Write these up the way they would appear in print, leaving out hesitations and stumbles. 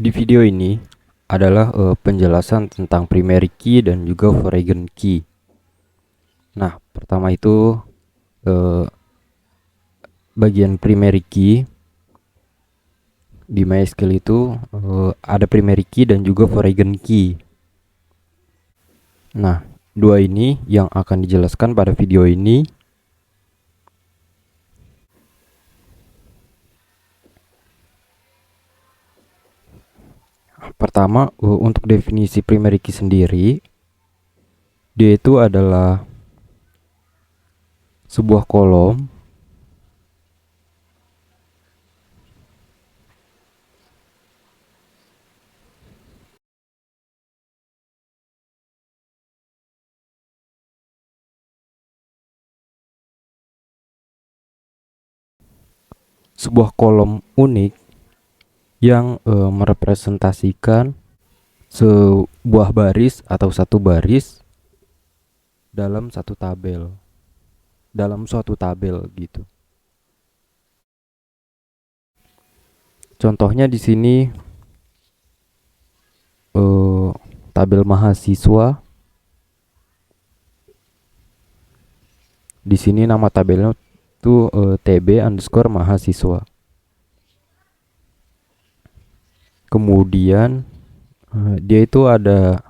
Di video ini adalah penjelasan tentang primary key dan juga foreign key. Nah, pertama itu eh, bagian primary key. Di MySQL itu ada primary key dan juga foreign key. Nah, dua ini yang akan dijelaskan pada video ini. Pertama, untuk definisi primary key sendiri, dia itu adalah sebuah kolom unik yang merepresentasikan sebuah baris atau satu baris dalam suatu tabel gitu. Contohnya di sini tabel mahasiswa. Di sini nama tabelnya itu TB_mahasiswa. Kemudian dia itu ada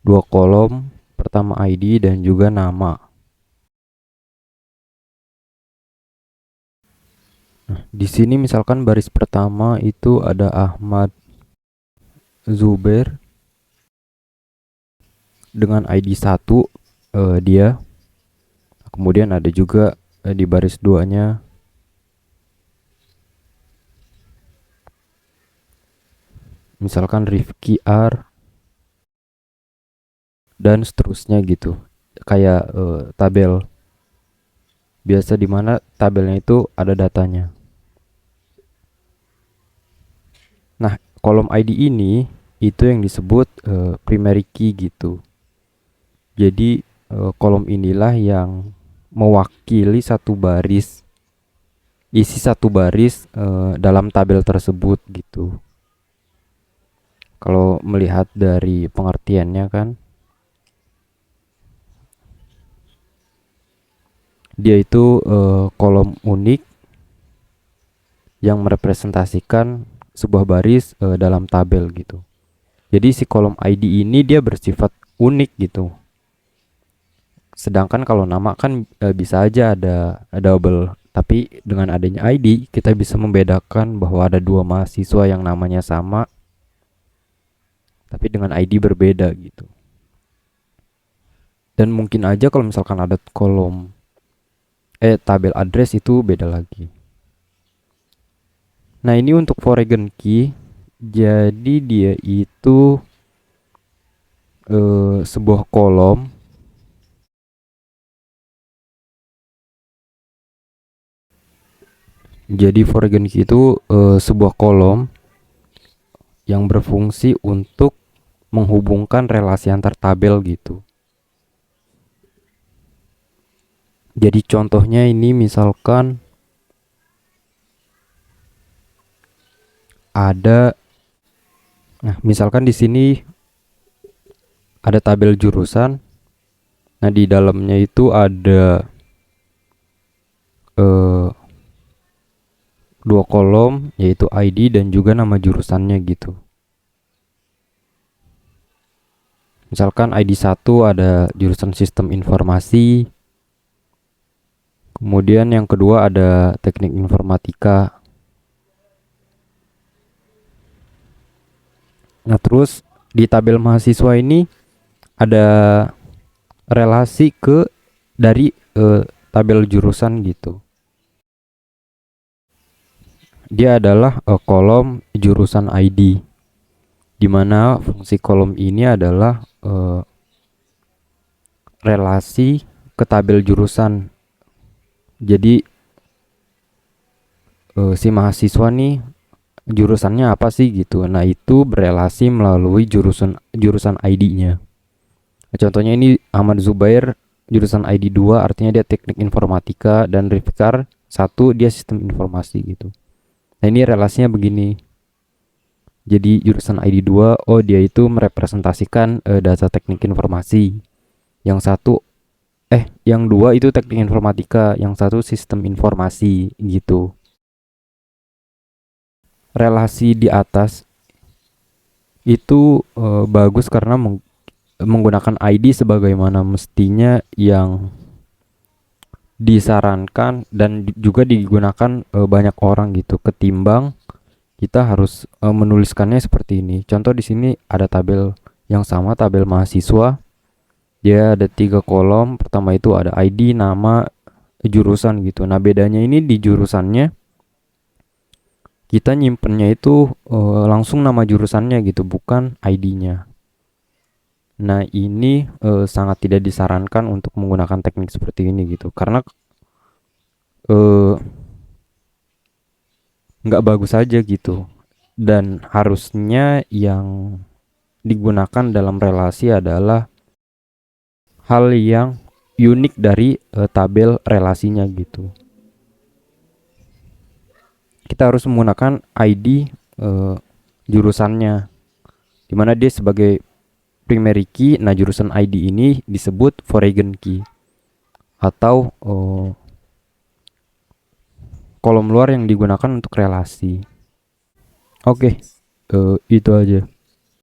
dua kolom, pertama ID dan juga nama. Nah, di sini misalkan baris pertama itu ada Ahmad Zubair dengan ID 1 dia. Kemudian ada juga di baris 2-nya misalkan Rifki R dan seterusnya gitu. Kayak tabel biasa di mana tabelnya itu ada datanya. Nah, kolom ID ini itu yang disebut primary key gitu. Jadi kolom inilah yang mewakili isi satu baris dalam tabel tersebut gitu. Kalau melihat dari pengertiannya kan, dia itu kolom unik yang merepresentasikan sebuah baris dalam tabel gitu. Jadi si kolom ID ini dia bersifat unik gitu. Sedangkan kalau nama kan bisa aja ada double, tapi dengan adanya ID kita bisa membedakan bahwa ada dua mahasiswa yang namanya sama tapi dengan ID berbeda gitu. Dan mungkin aja kalau misalkan ada tabel address itu beda lagi. Nah, ini untuk foreign key. Jadi dia itu sebuah kolom foreign key itu sebuah kolom yang berfungsi untuk menghubungkan relasi antar tabel gitu. Jadi contohnya ini misalkan misalkan di sini ada tabel jurusan. Nah, di dalamnya itu ada dua kolom yaitu ID dan juga nama jurusannya gitu. Misalkan ID 1 ada jurusan sistem informasi. Kemudian yang kedua ada teknik informatika. Nah, terus di tabel mahasiswa ini ada relasi dari tabel jurusan gitu. Dia adalah kolom jurusan ID, di mana fungsi kolom ini adalah relasi ke tabel jurusan. Jadi si mahasiswa nih jurusannya apa sih gitu. Nah, itu berelasi melalui jurusan ID-nya. Nah, contohnya ini Ahmad Zubair jurusan ID 2 artinya dia teknik informatika, dan Rifkar 1 dia sistem informasi gitu. Nah, ini relasinya begini. Jadi jurusan ID 2, oh dia itu merepresentasikan data teknik informasi. Yang satu yang dua itu teknik informatika, yang satu sistem informasi gitu. Relasi di atas itu bagus karena menggunakan ID sebagaimana mestinya yang disarankan dan juga digunakan banyak orang gitu, ketimbang kita harus menuliskannya seperti ini. Contoh di sini ada tabel yang sama, tabel mahasiswa. Dia ada 3 kolom. Pertama itu ada ID, nama, jurusan gitu. Nah, bedanya ini di jurusannya kita nyimpennya itu langsung nama jurusannya gitu, bukan ID-nya. Nah, ini sangat tidak disarankan untuk menggunakan teknik seperti ini gitu, karena eh, nggak bagus aja gitu. Dan harusnya yang digunakan dalam relasi adalah hal yang unik dari tabel relasinya gitu. Kita harus menggunakan ID jurusannya, dimana dia sebagai primary key. Nah, jurusan ID ini disebut foreign key atau kolom luar yang digunakan untuk relasi. Oke, itu aja.